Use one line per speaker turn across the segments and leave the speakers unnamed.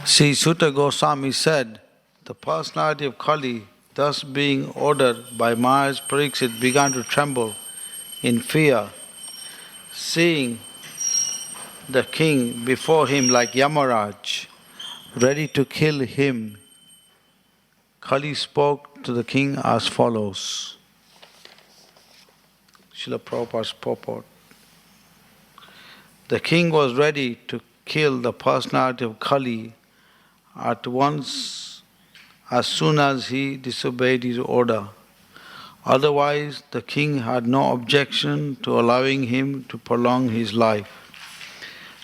Sri Sutta Goswami said, the personality of Kali, thus being ordered by Maharaj Pariksit, began to tremble in fear, seeing the king before him like Yamaraj, ready to kill him. Kali spoke to the king as follows. Srila Prabhupada's purport. The king was ready to kill the personality of Kali at once as soon as he disobeyed his order. Otherwise, the king had no objection to allowing him to prolong his life.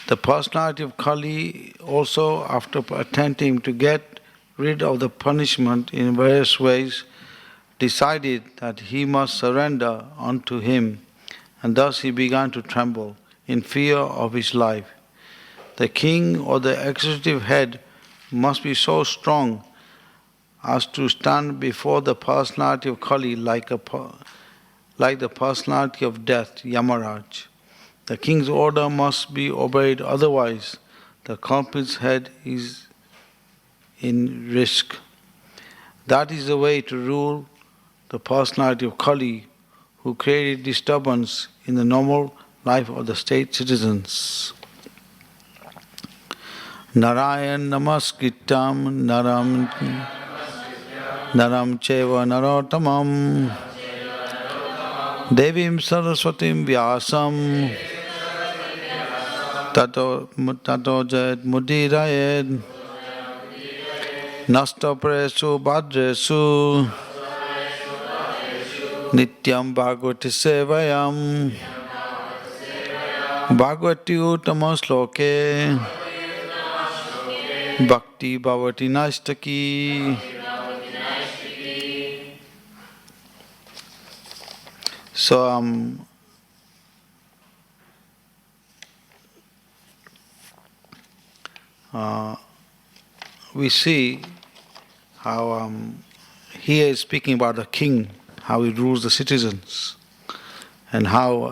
The personality of Kali also, after attempting to get rid of the punishment in various ways, decided that he must surrender unto him, and thus he began to tremble in fear of his life. The king or the executive head must be so strong as to stand before the personality of Kali like the personality of death, Yamaraj. The king's order must be obeyed, otherwise the culprit's head is in risk. That is the way to rule the personality of Kali, who created disturbance in the normal life of the state citizens. Narayan namaskritam naram cheva narottamam devim saraswatim vyasam tato jayat mudirayed nasta presu bhadresu nityam bhagavati sevayam bhagavati uttama sloke bhakti bhavati nastaki. So we see how here is speaking about the king, how he rules the citizens, and how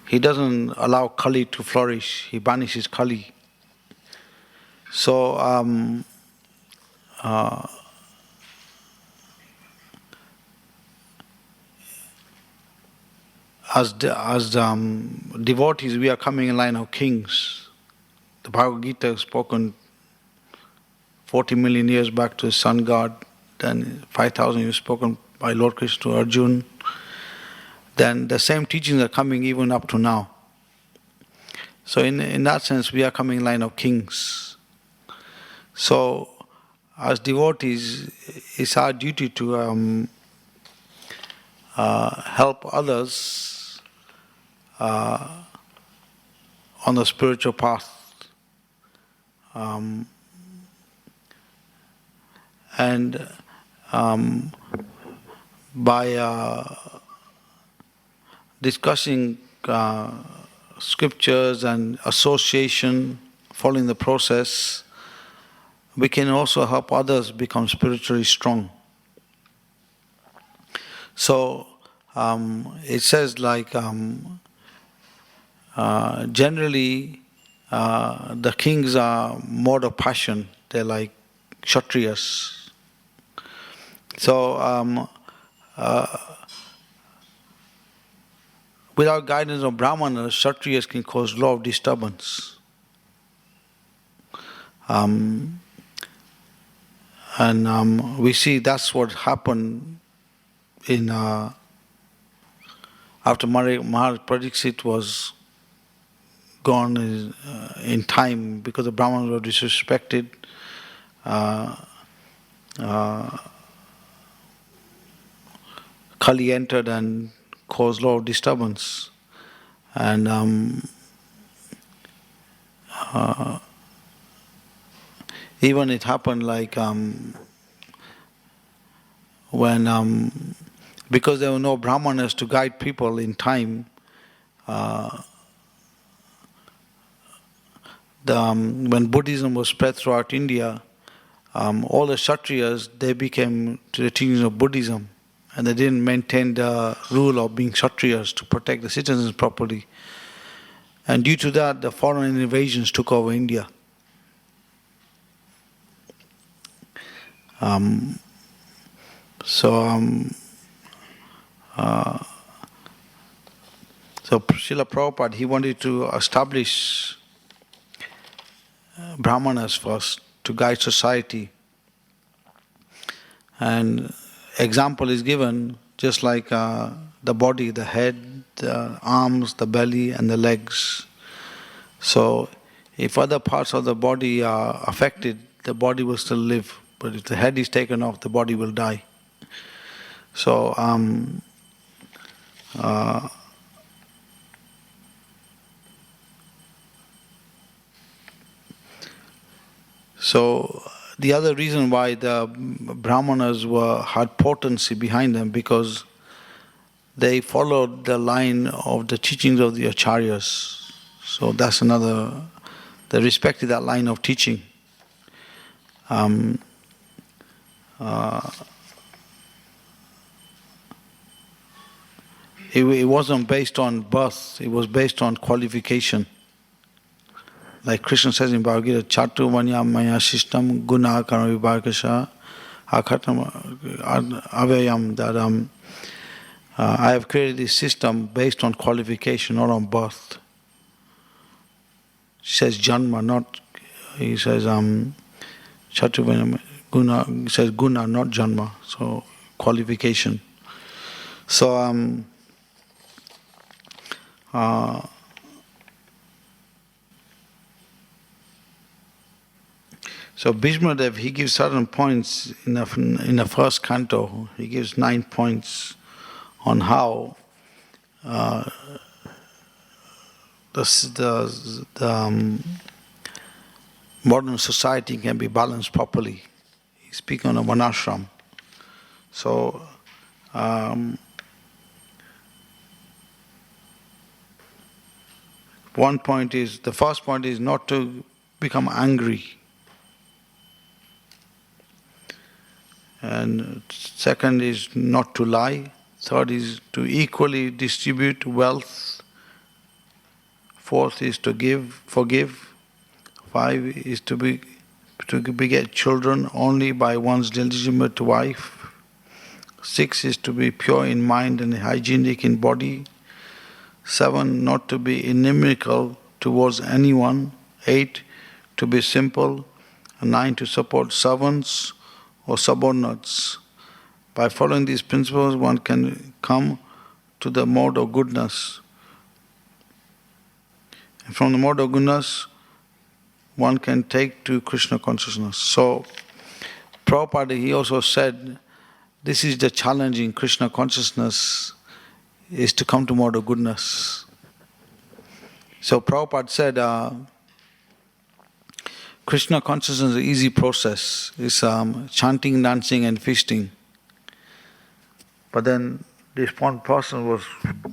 he doesn't allow Kali to flourish. He banishes Kali. So as devotees, we are coming in line of kings. The Bhagavad Gita is spoken 40 million years back to the sun god, then 5,000 years spoken by Lord Krishna to Arjuna. Then the same teachings are coming even up to now. So in that sense, we are coming in line of kings. So as devotees, it's our duty to help others on the spiritual path. And by discussing scriptures and association, following the process, we can also help others become spiritually strong. So it says like generally the kings are mode of passion. They're like Kshatriyas. So without guidance of Brahmanas, Kshatriyas can cause a lot of disturbance. And we see that's what happened in after Maharaj Pariksit was gone in time because the Brahmanas were disrespected. Kali entered and caused a lot of disturbance. And even it happened like when because there were no Brahmanas to guide people in time, when Buddhism was spread throughout India, all the Kshatriyas, they became to the teachings of Buddhism. and they didn't maintain the rule of being Kshatriyas to protect the citizens properly. And due to that, the foreign invasions took over India. So Srila Prabhupada, he wanted to establish Brahmanas first to guide society. And example is given just like the body, the head, the arms, the belly and the legs. So if other parts of the body are affected, the body will still live. But if the head is taken off, the body will die. So So the other reason why the Brahmanas had potency behind them, because they followed the line of the teachings of the Acharyas. So that's another, they respected that line of teaching. It wasn't based on birth, it was based on qualification. Like Krishna says in Bhagavad Gita, Chatu Vanya Maya Sistam Guna Karma Vibhakasha Akhatam Avayam, that I have created this system based on qualification, not on birth. He says Janma, not, he says Chatu Vanya Guna, he says Guna, not Janma, so qualification. So So Bhishmadev, he gives certain points in the first canto. He gives 9 points on how the modern society can be balanced properly. He's speaking on a varnashram. So one point is, the first point is not to become angry. And second is not to lie. Third is to equally distribute wealth. Fourth is to forgive. 5 is to beget children only by one's legitimate wife. 6 is to be pure in mind and hygienic in body. 7, not to be inimical towards anyone. 8, to be simple. And 9, to support servants or subordinates. By following these principles, one can come to the mode of goodness. And from the mode of goodness, one can take to Krishna consciousness. So, Prabhupada, he also said, this is the challenge in Krishna consciousness, is to come to mode of goodness. So, Prabhupada said, Krishna consciousness is an easy process. It's chanting, dancing and feasting. But then this one person was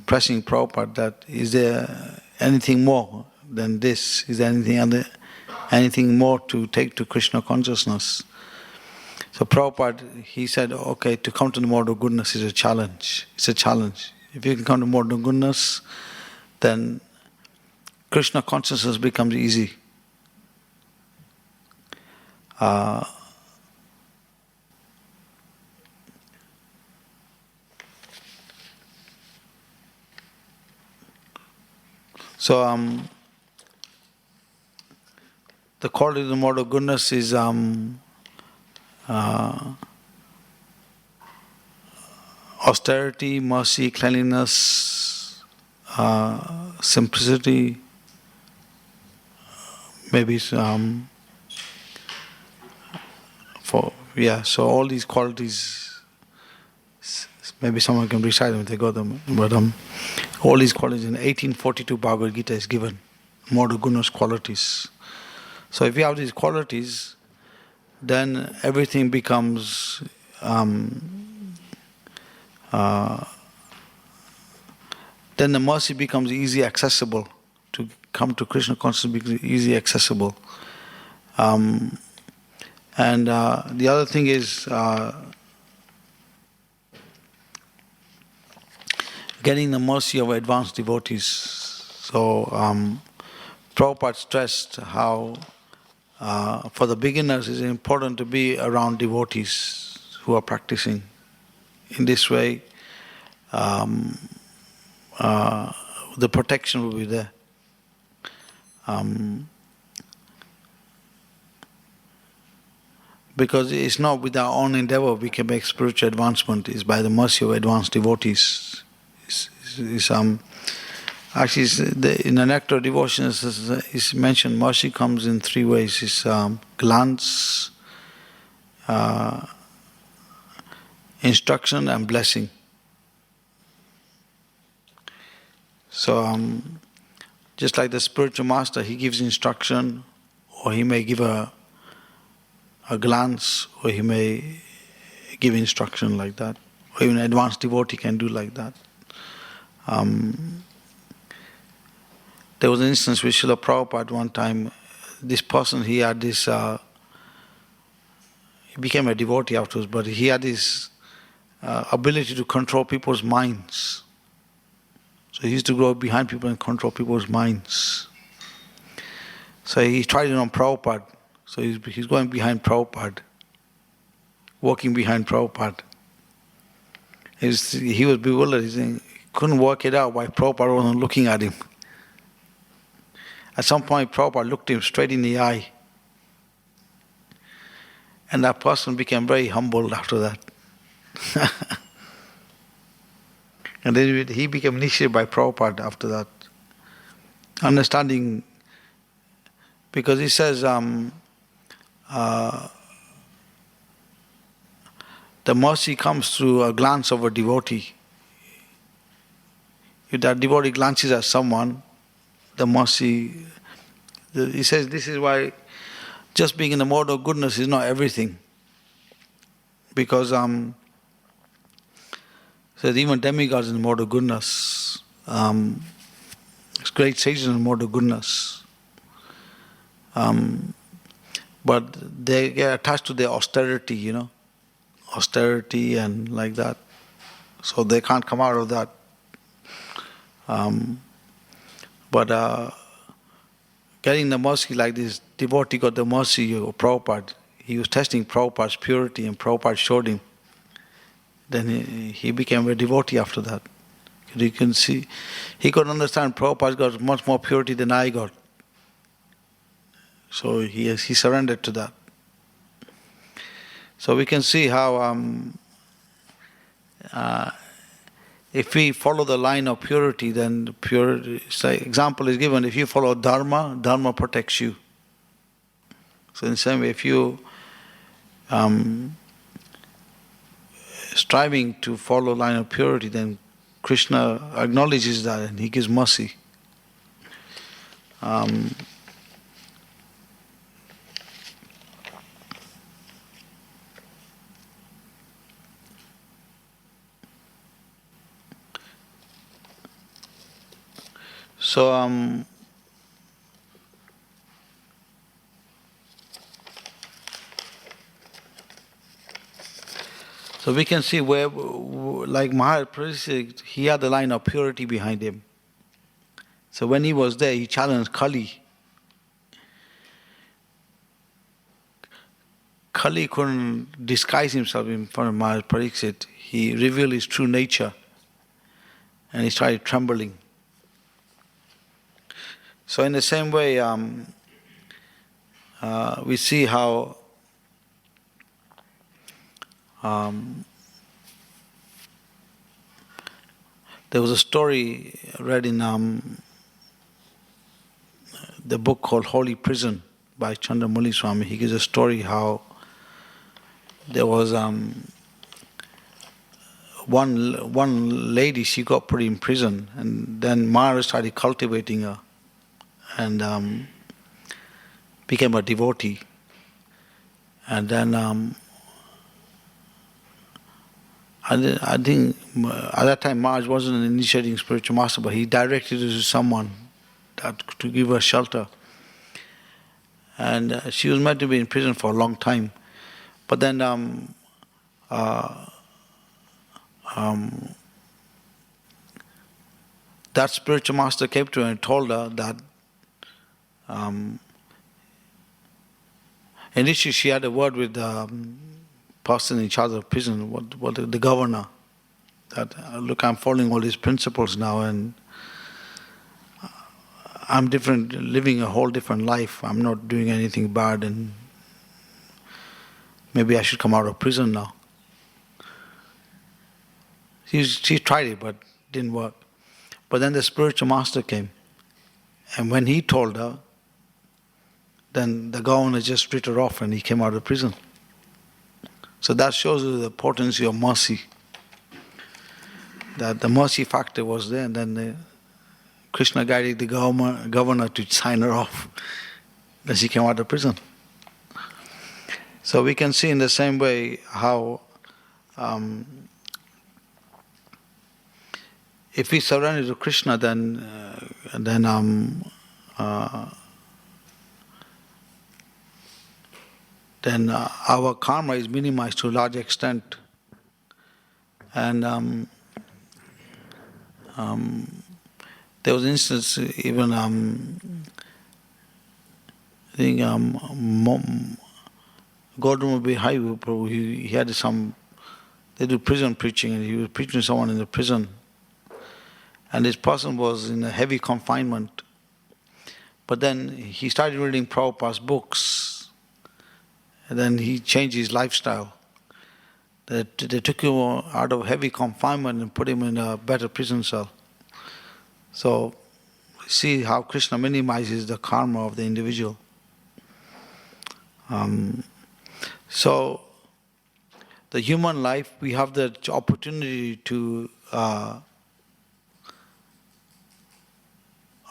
pressing Prabhupada that, is there anything more than this? Is there anything more to take to Krishna consciousness? So Prabhupada, he said, okay, to come to the mode of goodness is a challenge. It's a challenge. If you can come to the mode of goodness, then Krishna consciousness becomes easy. So the quality of the mode of goodness is austerity, mercy, cleanliness, simplicity, maybe so all these qualities, maybe someone can recite them if they got them, but all these qualities in 1842 Bhagavad Gita is given, mode of goodness qualities. So if you have these qualities, then everything becomes then the mercy becomes easy accessible. To come to Krishna consciousness becomes easy accessible. And the other thing is getting the mercy of advanced devotees. So Prabhupada stressed how for the beginners it's important to be around devotees who are practicing. In this way, the protection will be there. Because it's not with our own endeavor we can make spiritual advancement, it's by the mercy of advanced devotees. Actually, in the Nectar of Devotion, it's mentioned mercy comes in three ways. It's glance, instruction, and blessing. So, just like the spiritual master, he gives instruction, or he may give a glance, or he may give instruction like that, or even an advanced devotee can do like that. There was an instance with Srila Prabhupada one time. This person, he had this, he became a devotee afterwards, but he had this ability to control people's minds. So he used to go behind people and control people's minds. So he tried it on Prabhupada. So he's going behind Prabhupada, walking behind Prabhupada. He was bewildered. He couldn't work it out why Prabhupada wasn't looking at him. At some point, Prabhupada looked him straight in the eye. And that person became very humbled after that. And then he became initiated by Prabhupada after that. Understanding, because he says, the mercy comes through a glance of a devotee. If that devotee glances at someone, the mercy, he says this is why just being in the mode of goodness is not everything. Because says even demigods in the mode of goodness, great sages in the mode of goodness. But they get attached to their austerity, austerity and like that. So they can't come out of that. But getting the mercy like this, devotee got the mercy of Prabhupada. He was testing Prabhupada's purity and Prabhupada showed him. Then he became a devotee after that. You can see, he could understand Prabhupada got much more purity than I got. So he surrendered to that. So we can see how if we follow the line of purity, then example is given, if you follow Dharma, Dharma protects you. So in the same way, if you striving to follow line of purity, then Krishna acknowledges that and he gives mercy. So so we can see where, like Maharaj Pariksit, he had the line of purity behind him. So when he was there, he challenged Kali. Kali couldn't disguise himself in front of Maharaj Pariksit. He revealed his true nature and he started trembling. So in the same way, we see how there was a story read in the book called Holy Prison by Chandramuli Swami. He gives a story how there was one lady, she got put in prison, and then Maharaj started cultivating her and became a devotee. And then I think at that time Maharaj wasn't an initiating spiritual master, but he directed her to someone to give her shelter. And she was meant to be in prison for a long time. But then that spiritual master came to her and told her that initially she had a word with the person in charge of prison, the governor, that look, I'm following all these principles now and I'm different, living a whole different life. I'm not doing anything bad and maybe I should come out of prison now. She tried it, but didn't work. But then the spiritual master came. And when he told her, then the governor just split her off and he came out of prison. So that shows you the potency of mercy. That the mercy factor was there, and then Krishna guided the governor to sign her off. Then she came out of prison. So we can see in the same way how if we surrender to Krishna, then our karma is minimized to a large extent. And there was an instance, even I think Gautam Bihai Prabhu, he had they do prison preaching, and he was preaching to someone in the prison. And this person was in a heavy confinement. But then he started reading Prabhupada's books. And then he changed his lifestyle. They took him out of heavy confinement and put him in a better prison cell. So, see how Krishna minimizes the karma of the individual. So, the human life, we have the opportunity to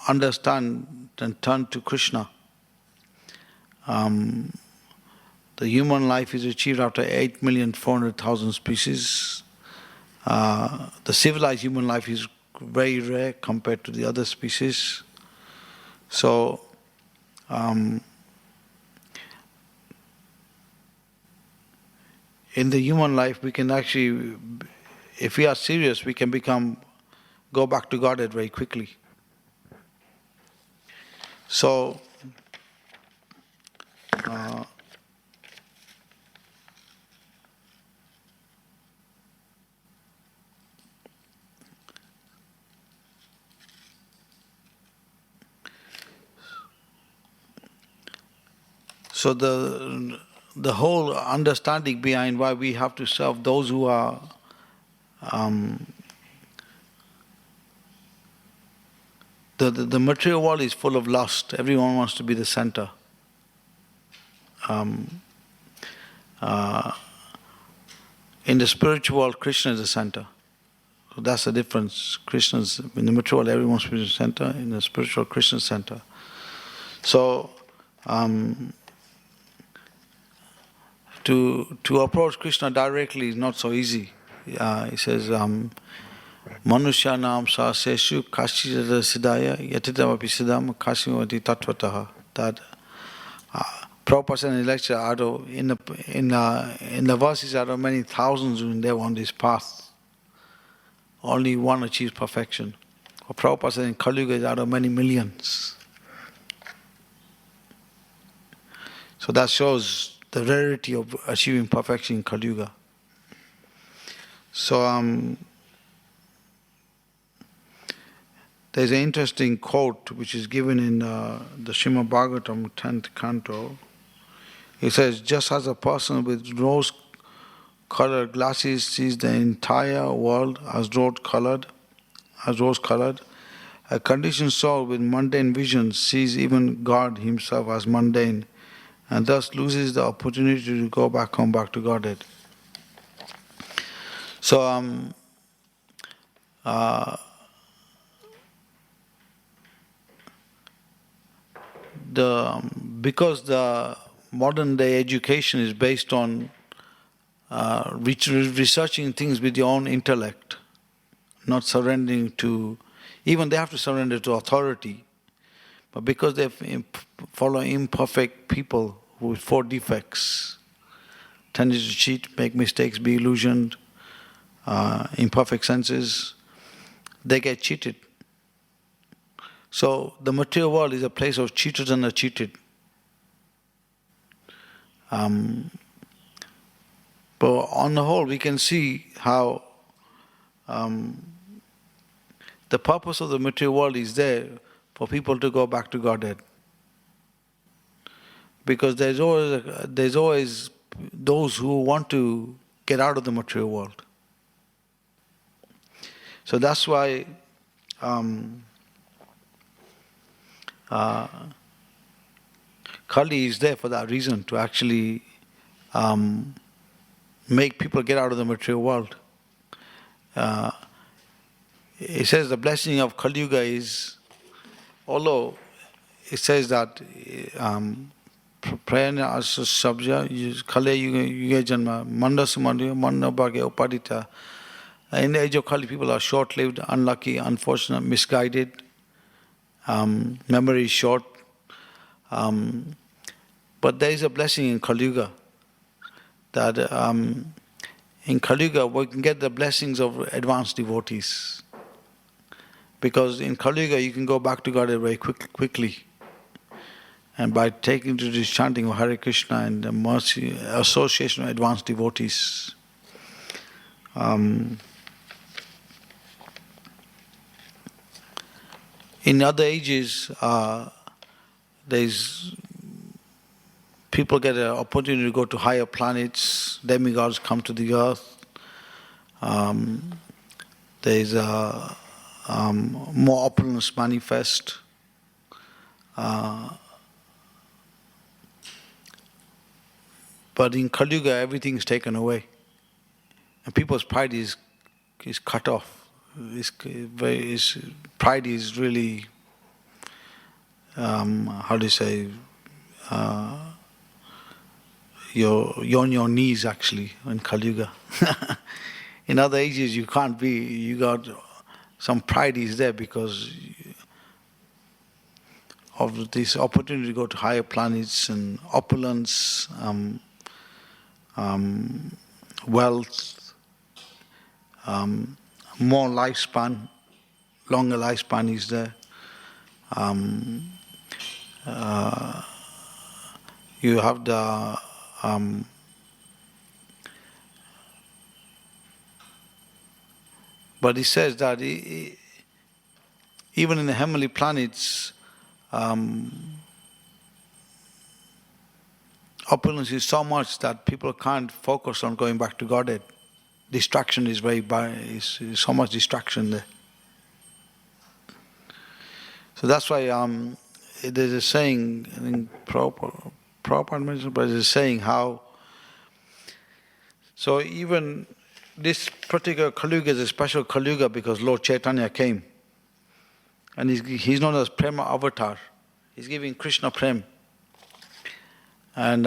understand and turn to Krishna. The human life is achieved after 8,400,000 species. The civilized human life is very rare compared to the other species. So, in the human life, we can actually, if we are serious, we can go back to Godhead very quickly. So, so the whole understanding behind why we have to serve those who are the material world is full of lust. Everyone wants to be the center. In the spiritual world, Krishna is the center. So that's the difference. Krishna's in the material world, everyone wants to be the center. In the spiritual, Krishna is the center. So to approach Krishna directly is not so easy. He says, Manusyanam saseshu kashijata siddhaya yatitamapi siddham kashimavati tattvataha. That Prabhupada said in the lecture, in the verses out of many thousands who live on this path, only one achieves perfection. Or Prabhupada said in Kali Yuga is out of many millions. So that shows the rarity of achieving perfection in Kali Yuga. So there's an interesting quote which is given in the Srimad Bhagavatam 10th canto. It says, just as a person with rose-colored glasses sees the entire world as rose-colored, a conditioned soul with mundane vision sees even God himself as mundane, and thus loses the opportunity to come back to Godhead. So, because the modern day education is based on researching things with your own intellect, not surrendering to, even they have to surrender to authority, but because they follow imperfect people with 4 defects, tendency to cheat, make mistakes, be illusioned, imperfect senses, they get cheated. So the material world is a place of cheaters and the cheated. But on the whole, we can see how the purpose of the material world is there for people to go back to Godhead. Because there's always those who want to get out of the material world. So that's why Kali is there for that reason, to actually make people get out of the material world. It says the blessing of Kali Yuga is, although it says that prayana asa sabja Kali Yuga janma manda sumadya manda bhagya upadita. In the age of Kali, people are short-lived, unlucky, unfortunate, misguided. Memory is short. But there is a blessing in Kali Yuga, that in Kali Yuga we can get the blessings of advanced devotees. Because in Kali Yuga you can go back to God very quickly. And by taking to this chanting of Hare Krishna and the mercy, association of advanced devotees. In other ages, there's people get an opportunity to go to higher planets, demigods come to the earth. There's more opulence manifest. But in Kali Yuga, everything is taken away. And people's pride is cut off. Pride is really, how do you say, you're on your knees actually in Kali Yuga. In other ages you can't be, you got some pride is there because of this opportunity to go to higher planets and opulence, wealth, more lifespan, longer lifespan is there. You have the but he says that even in the heavenly planets, opulence is so much that people can't focus on going back to Godhead. Distraction is is so much distraction there. So that's why there's a saying, I think Prabhupada mentioned, but there's a saying how, so even this particular Kali Yuga is a special Kali Yuga because Lord Chaitanya came. And he's known as Prema Avatar. He's giving Krishna Prem. And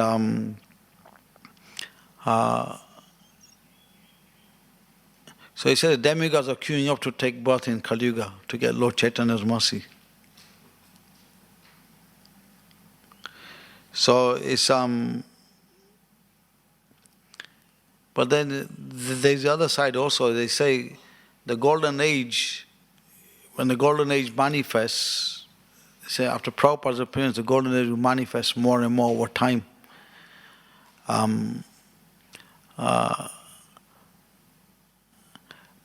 so he says demigods are queuing up to take birth in Kali Yuga to get Lord Chaitanya's mercy. So it's but then there's the other side also. They say the golden age, when the golden age manifests, they say after Prabhupada's appearance, the golden age will manifest more and more over time.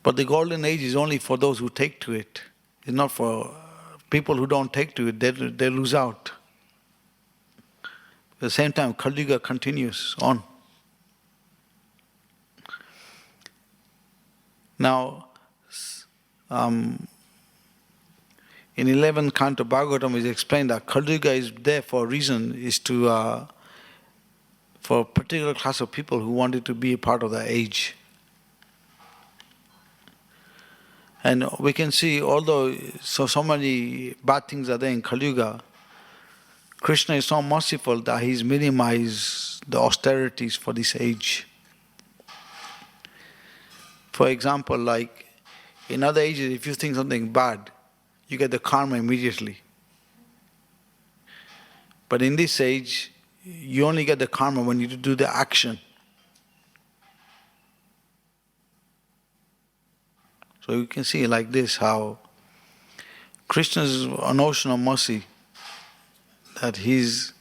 But the golden age is only for those who take to it. It's not for people who don't take to it. They lose out. At the same time, Kali Yuga continues on. Now, in 11th Canto Bhagavatam is explained that Kali Yuga is there for a reason, is to for a particular class of people who wanted to be a part of that age. And we can see, although so many bad things are there in Kali Yuga, Krishna is so merciful that He's minimized the austerities for this age. For example, like in other ages, if you think something bad, you get the karma immediately. But in this age, you only get the karma when you do the action. So you can see like this how Krishna's notion of mercy, that he's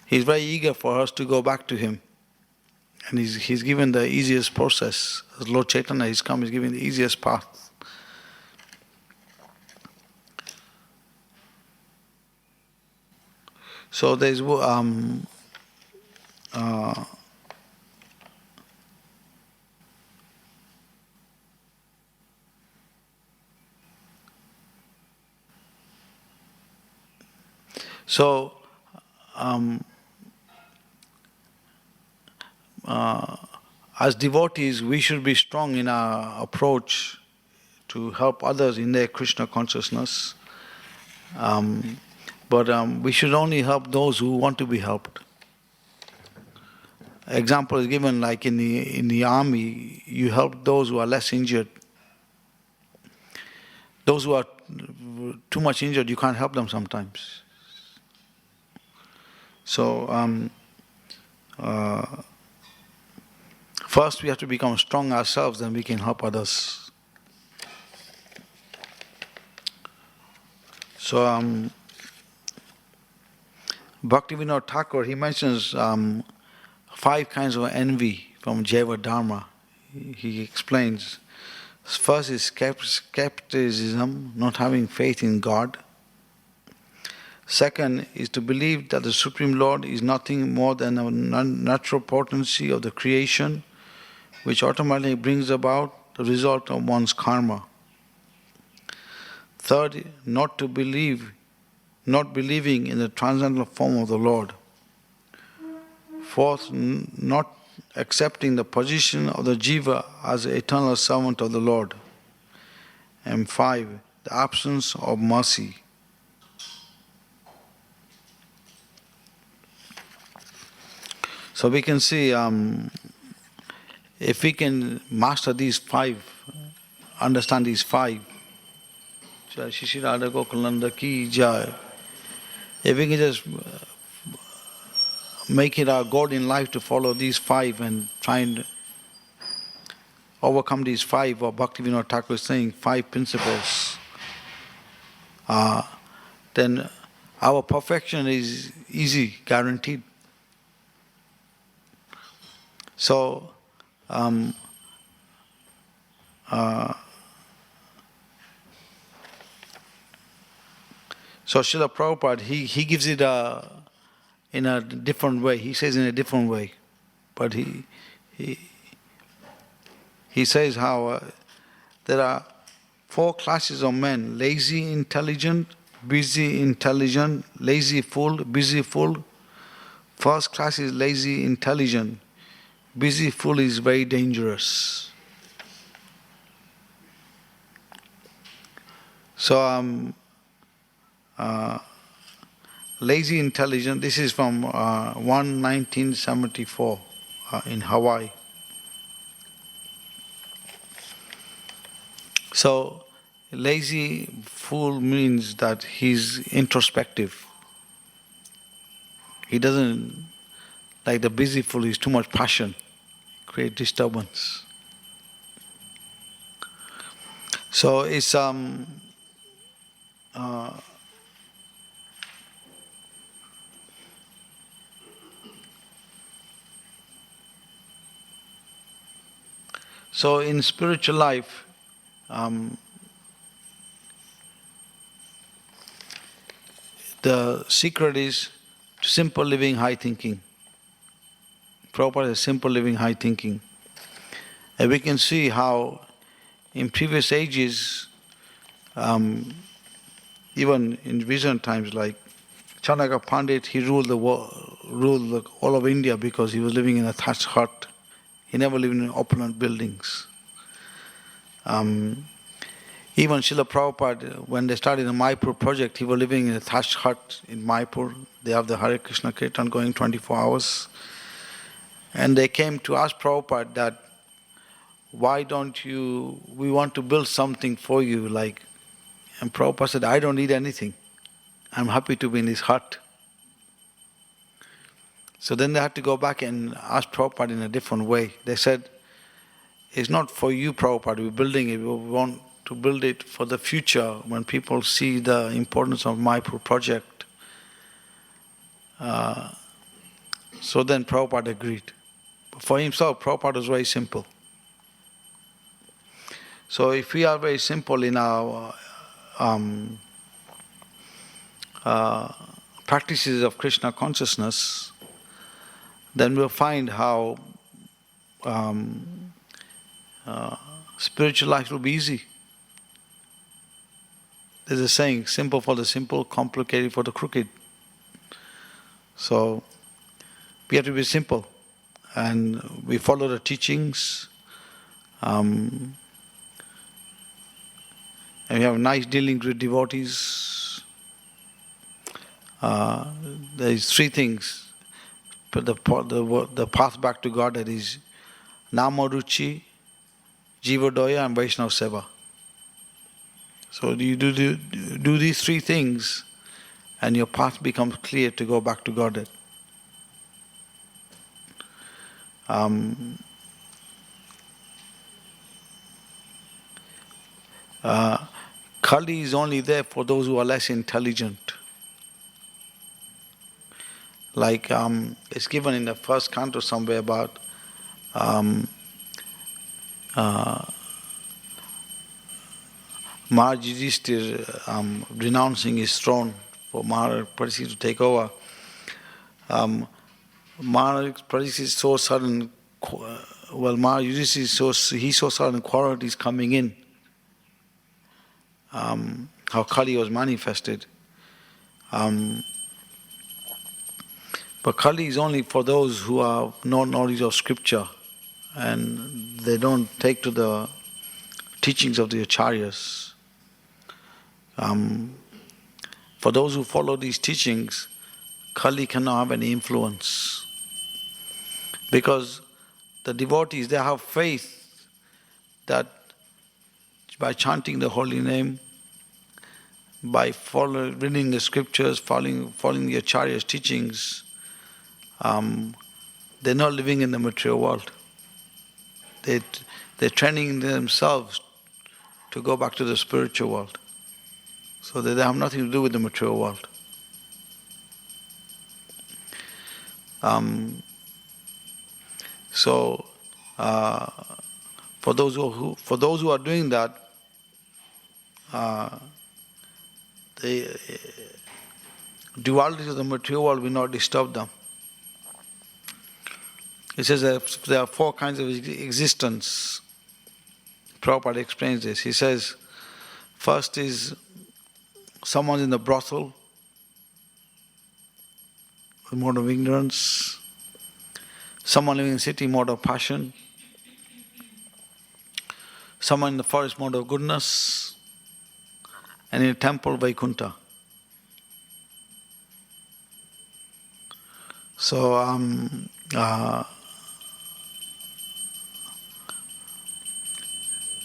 very eager for us to go back to him. And he's given the easiest process. As Lord Chaitanya is come, he's giving the easiest path. So there's so as devotees, we should be strong in our approach to help others in their Krishna consciousness. But we should only help those who want to be helped. Example is given like in the army, you help those who are less injured. Those who are too much injured, you can't help them sometimes. So first we have to become strong ourselves, then we can help others. So Bhaktivinoda Thakur, he mentions 5 kinds of envy from Jaiva Dharma. He explains. First is skepticism, not having faith in God. Second is to believe that the Supreme Lord is nothing more than a natural potency of the creation, which automatically brings about the result of one's karma. Third, not believing in the transcendental form of the Lord. Fourth, not accepting the position of the jiva as the eternal servant of the Lord. And 5, the absence of mercy. So we can see, if we can master these 5, understand these 5, Jai Shri Radha Gokulananda ki jai. If we can just make it our goal in life to follow these 5 and try and overcome these 5, what Bhaktivinoda Thakur is saying, 5 principles, then our perfection is easy, guaranteed. So, so Srila Prabhupada, he gives it in a different way. He says in a different way. But he says how there are 4 classes of men: lazy, intelligent, busy, intelligent, lazy fool, busy fool. First class is lazy, intelligent. Busy fool is very dangerous. So, lazy intelligent, this is from 1974 in Hawaii. So, lazy fool means that he's introspective. He doesn't, like the busy fool, is too much passion, create disturbance. So it's so in spiritual life, the secret is simple living, high thinking. Prabhupada is simple living, high thinking. And we can see how in previous ages, even in recent times, like Chanaka Pandit, he ruled all of India because he was living in a thatched hut. He never lived in opulent buildings. Even Srila Prabhupada, when they started the Mayapur project, he was living in a thatched hut in Mayapur. They have the Hare Krishna Kirtan going 24 hours. And they came to ask Prabhupada that, why don't we want to build something for you, like, and Prabhupada said, I don't need anything. I'm happy to be in this hut. So then they had to go back and ask Prabhupada in a different way. They said, it's not for you, Prabhupada, we're building it, we want to build it for the future when people see the importance of Mayapur project. So then Prabhupada agreed. For himself, Prabhupada was very simple. So if we are very simple in our practices of Krishna consciousness, then we'll find how spiritual life will be easy. There's a saying, simple for the simple, complicated for the crooked. So we have to be simple, and we follow the teachings, and we have nice dealings with devotees. There is three things. But the path back to God, that is Namaruchi, Jivadoya and Vaishnava Seva. So you do these three things, and your path becomes clear to go back to Godhead. Kali is only there for those who are less intelligent. Like it's given in the first canto somewhere about Maharaj Yudhishthira renouncing his throne for Maharaj Parikshit to take over. Maharaj Parikshit is so sudden, Maharaj Yudhishthira he saw sudden qualities coming in. How Kali was manifested. But Kali is only for those who have no knowledge of scripture and they don't take to the teachings of the acharyas. For those who follow these teachings, Kali cannot have any influence. Because the devotees, they have faith that by chanting the holy name, by reading the scriptures, following the acharyas' teachings, they're not living in the material world. They're training themselves to go back to the spiritual world. So they have nothing to do with the material world. For those who are doing that, the duality of the material world will not disturb them. It says that there are four kinds of existence. Prabhupada explains this. He says, first is someone in the brothel, the mode of ignorance. Someone living in the city, mode of passion. Someone in the forest, mode of goodness. And in a temple, Vaikuntha. So,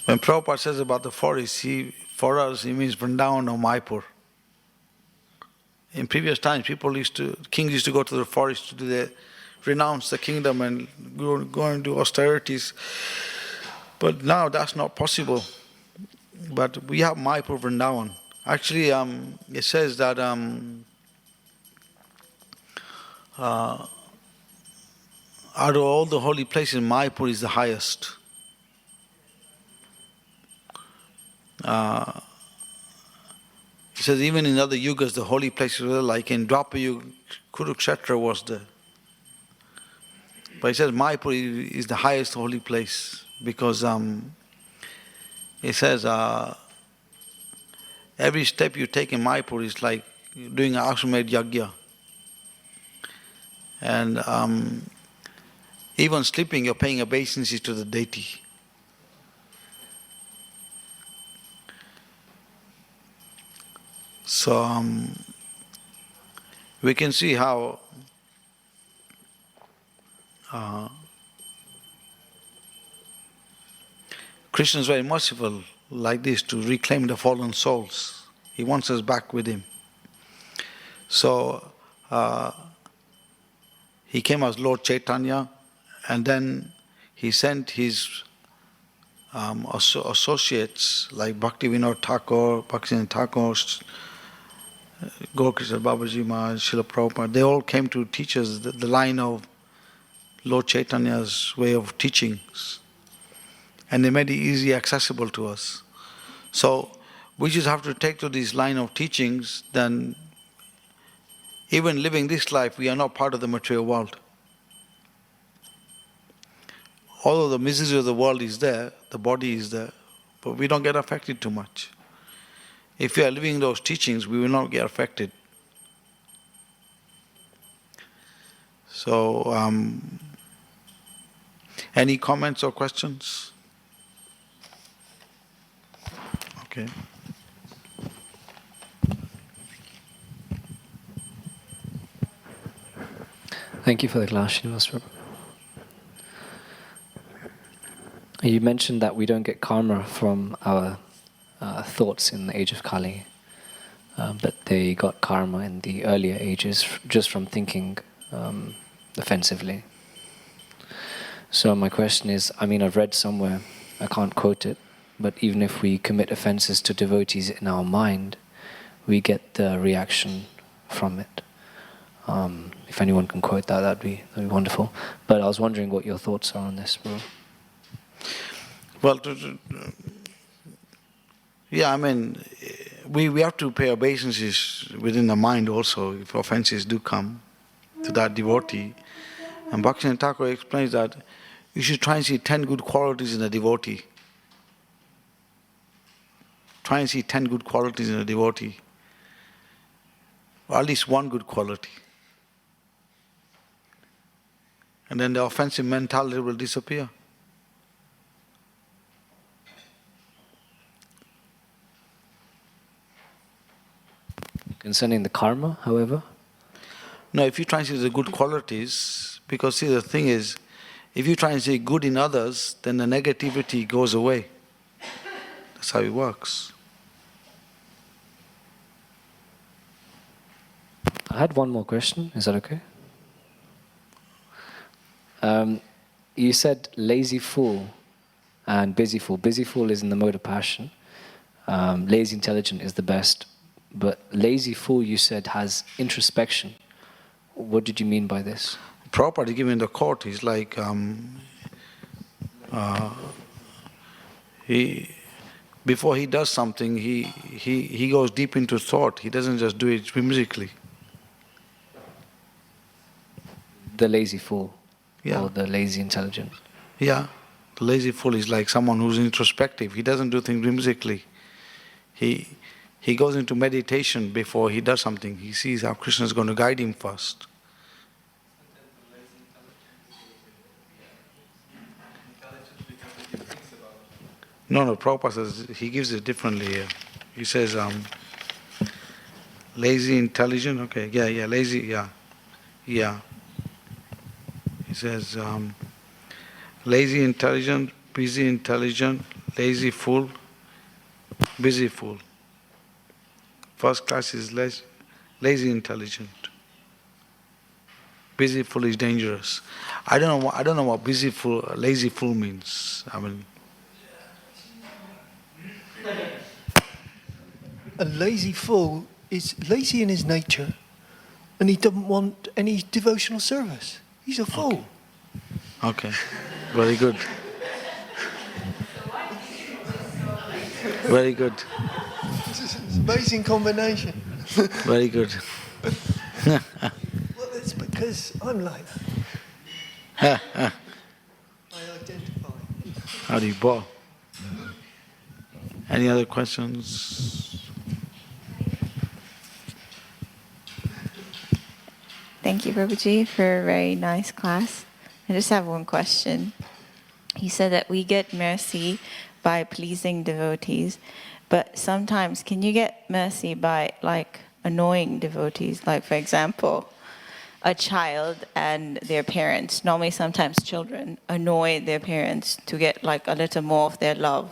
when Prabhupada says about the forest, for us, he means Vrindavan or Mayapur. In previous times, kings used to go to the forest to renounce the kingdom and go and do austerities. But now that's not possible. But we have Mayapur Vrindavan. Actually, it says that out of all the holy places, Mayapur is the highest. It says even in other yugas, the holy places were like in Dwapara Yuga, Kurukshetra was there. But it says Mayapur is the highest holy place because it says every step you take in Mayapur is like doing an Ashwamedh Yagya. And even sleeping, you're paying obeisance to the deity. So we can see how Krishna is very merciful like this to reclaim the fallen souls. He wants us back with him. So he came as Lord Chaitanya, and then he sent his associates like Bhaktivinoda Thakur, Bhaktivinoda Thakur, Gaurakrishna Babaji Maharaj, Srila Prabhupada, they all came to teach us the line of Lord Chaitanya's way of teachings. And they made it easy accessible to us. So we just have to take to this line of teachings, then even living this life, we are not part of the material world. Although the misery of the world is there, the body is there, but we don't get affected too much. If we are living those teachings, we will not get affected. So, any comments or questions? Okay.
Thank you for the class, Srinivasa. You mentioned that we don't get karma from our thoughts in the age of Kali, but they got karma in the earlier ages just from thinking offensively. So my question is, I mean, I've read somewhere, I can't quote it, but even if we commit offenses to devotees in our mind, we get the reaction from it. If anyone can quote that, that'd be wonderful. But I was wondering what your thoughts are on this, bro.
Well, yeah, I mean, we have to pay obeisances within the mind also if offenses do come to that devotee. And Bhaktivinoda Thakur explains that you should try and see 10 good qualities in a devotee. Try and see 10 good qualities in a devotee. Or at least one good quality. And then the offensive mentality will disappear.
Concerning the karma, however?
No, if you try and see the good qualities, because see the thing is, if you try and see good in others, then the negativity goes away. That's how it works.
I had one more question, is that okay? You said lazy fool and busy fool. Busy fool is in the mode of passion. Lazy intelligent is the best. But lazy fool, you said, has introspection. What did you mean by this?
Prabhupada given the court, he's like, before he does something, he goes deep into thought. He doesn't just do it whimsically.
The lazy fool,
yeah.
Or the lazy intelligent.
Yeah, the lazy fool is like someone who's introspective. He doesn't do things whimsically. He goes into meditation before he does something. He sees how Krishna is going to guide him first. No, Prabhupada says, he gives it differently here. He says, lazy, intelligent, okay, yeah, lazy, yeah. He says, lazy, intelligent, busy, intelligent, lazy, fool, busy, fool. First class is lazy, intelligent. Busy, fool is dangerous. I don't know what busy, fool, lazy, fool means. I mean,
a lazy fool is lazy in his nature, and he doesn't want any devotional service. He's a fool.
Okay. Very good. Very good.
It's an amazing combination.
Very good.
Well, it's because I'm like that. I identify.
Howdy, Bo. Any other questions?
Thank you, Prabhuji, for a very nice class. I just have one question. You said that we get mercy by pleasing devotees, but sometimes can you get mercy by like annoying devotees? Like, for example, a child and their parents, normally sometimes children annoy their parents to get like a little more of their love.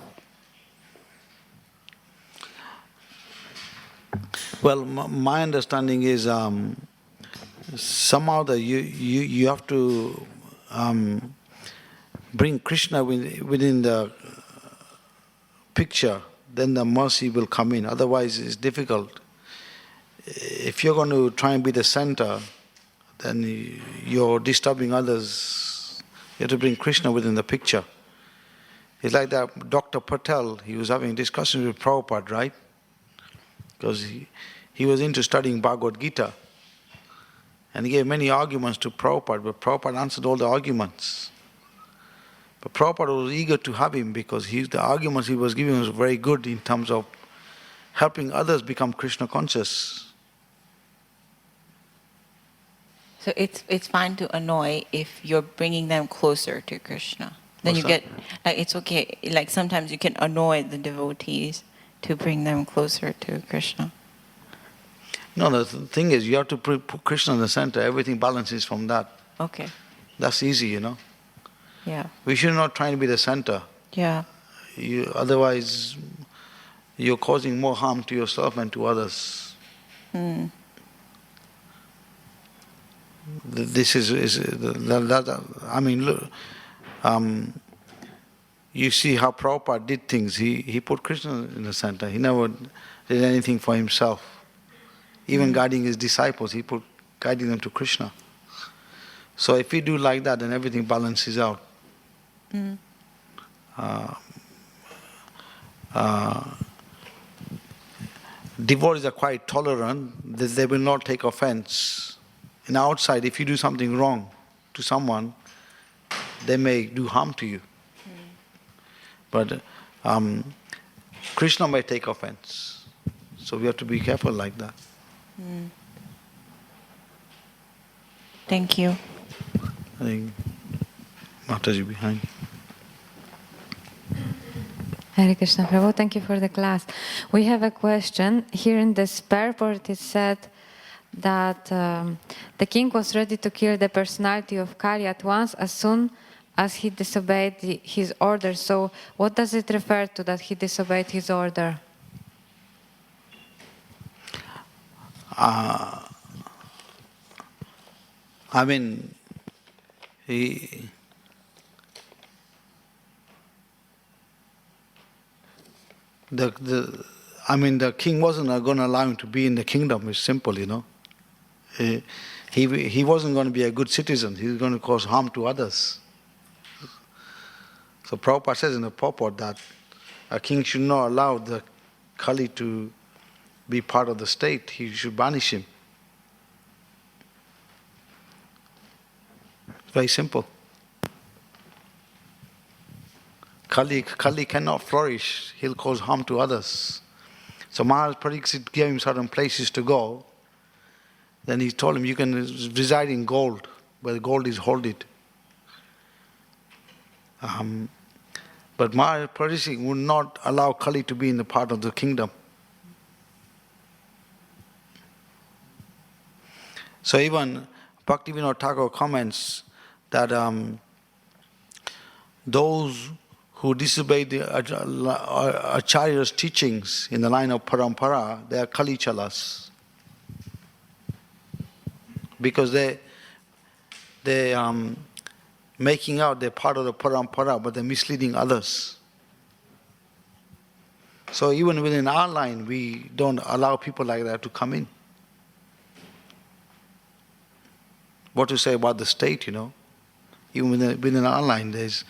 Well, my understanding is somehow that you have to bring Krishna within the picture, then the mercy will come in. Otherwise, it's difficult. If you're going to try and be the center, then you're disturbing others. You have to bring Krishna within the picture. It's like that Dr. Patel, he was having discussions with Prabhupada, right? Because he was into studying Bhagavad Gita. And he gave many arguments to Prabhupada, but Prabhupada answered all the arguments. But Prabhupada was eager to have him because the arguments he was giving was very good in terms of helping others become Krishna conscious.
So it's fine to annoy if you're bringing them closer to Krishna. Then
What's
you get, like, it's okay. Like, sometimes you can annoy the devotees to bring them closer to Krishna.
No, the thing is, you have to put Krishna in the center. Everything balances from that.
Okay.
That's easy, you know.
Yeah.
We should not try to be the center.
Yeah.
Otherwise, you're causing more harm to yourself and to others. This is I mean, look, you see how Prabhupada did things. He put Krishna in the center. He never did anything for himself. Even guiding his disciples, he put guiding them to Krishna. So if we do like that, then everything balances out. Devotees are quite tolerant. They will not take offense. And outside, if you do something wrong to someone, they may do harm to you. But Krishna may take offense. So we have to be careful like that.
Thank you.
I think Mataji behind.
Hare Krishna Prabhu, thank you for the class. We have a question. Here in the purport it said that the king was ready to kill the personality of Kali at once as soon as he disobeyed his order. So what does it refer to that he disobeyed his order?
I mean, the king wasn't going to allow him to be in the kingdom. It's simple, you know. He wasn't going to be a good citizen. He was going to cause harm to others. So Prabhupada says in the purport that a king should not allow the Kali to be part of the state. He should banish him. It's very simple. Kali cannot flourish. He'll cause harm to others. So Maharaj Pariksit gave him certain places to go. Then he told him, you can reside in gold, where the gold is hoarded. But Maharaj Pariksit would not allow Kali to be in the part of the kingdom. So even Bhaktivinoda Thakur comments that those who disobey the Acharya's teachings in the line of parampara, they are Kali Chalas. Because they making out they're part of the parampara, but they're misleading others. So even within our line, we don't allow people like that to come in. What to say about the state, you know? Even within our line, there's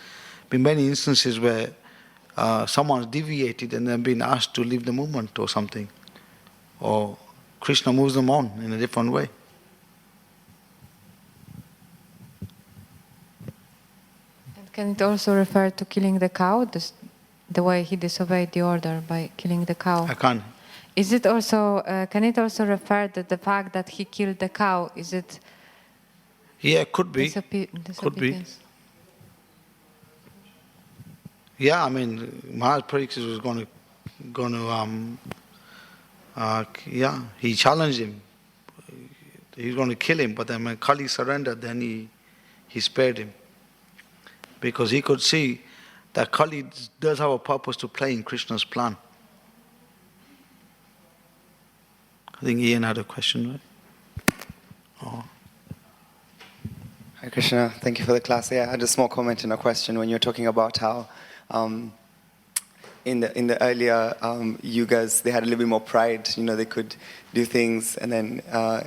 been many instances where someone's deviated and then been asked to leave the movement or something. Or Krishna moves them on in a different way.
And can it also refer to killing the cow, the way he disobeyed the order by killing the cow?
I can't.
Is it also, can it also refer to the fact that he killed the cow? Is it
Yeah, could be. Could be.
disobedience?
Yeah, I mean, Maharaj Pariksit was going to, he challenged him. He was going to kill him, but then when Kali surrendered, then he spared him. Because he could see that Kali does have a purpose to play in Krishna's plan. I think Ian had a question, right? Oh.
Hare Krishna, thank you for the class. Yeah, I had a small comment and a question when you were talking about how in the earlier yugas, they had a little bit more pride. You know, they could do things, and then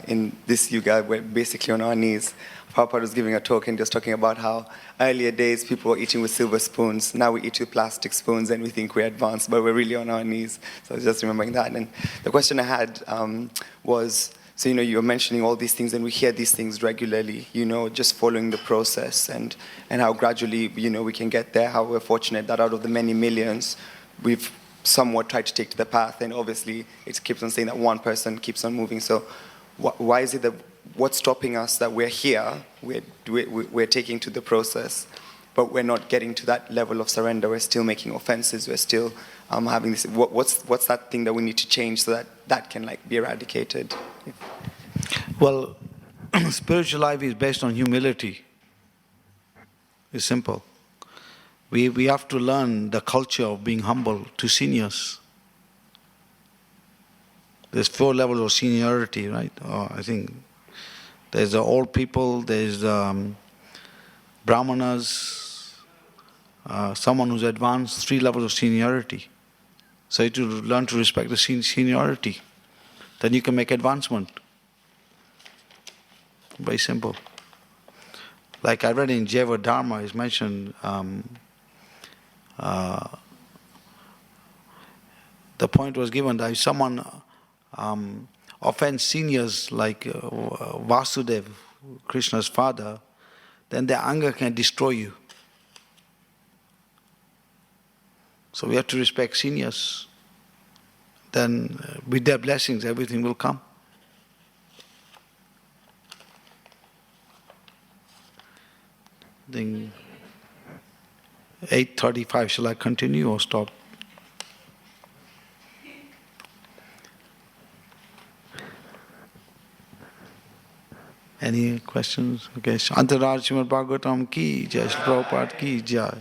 in this yuga, we're basically on our knees. Prabhupada was giving a talk and just talking about how earlier days people were eating with silver spoons. Now we eat with plastic spoons, and we think we're advanced, but we're really on our knees. So I was just remembering that. And the question I had was, so, you know, you're mentioning all these things, and we hear these things regularly, you know, just following the process, and how gradually, you know, we can get there, how we're fortunate that out of the many millions, we've somewhat tried to take to the path, and obviously it keeps on saying that one person keeps on moving. So why is it that, what's stopping us that we're here, we're taking to the process, but we're not getting to that level of surrender? We're still making offenses, we're still having this, what's that thing that we need to change so that that can like be eradicated?
Well, spiritual life is based on humility. It's simple. We have to learn the culture of being humble to seniors. There's 4 levels of seniority, right? I think there's the old people, there's brahmanas, someone who's advanced, 3 levels of seniority. So you have to learn to respect the seniority. Then you can make advancement. Very simple. Like I read in Jeva Dharma, it's mentioned, the point was given that if someone offends seniors like Vasudeva, Krishna's father, then their anger can destroy you. So we have to respect seniors. Then with their blessings, everything will come. I think 8:35, shall I continue or stop? Any questions? Okay. Antaraj Srimad Bhagavatam ki jai, Srila Prabhupada ki jai.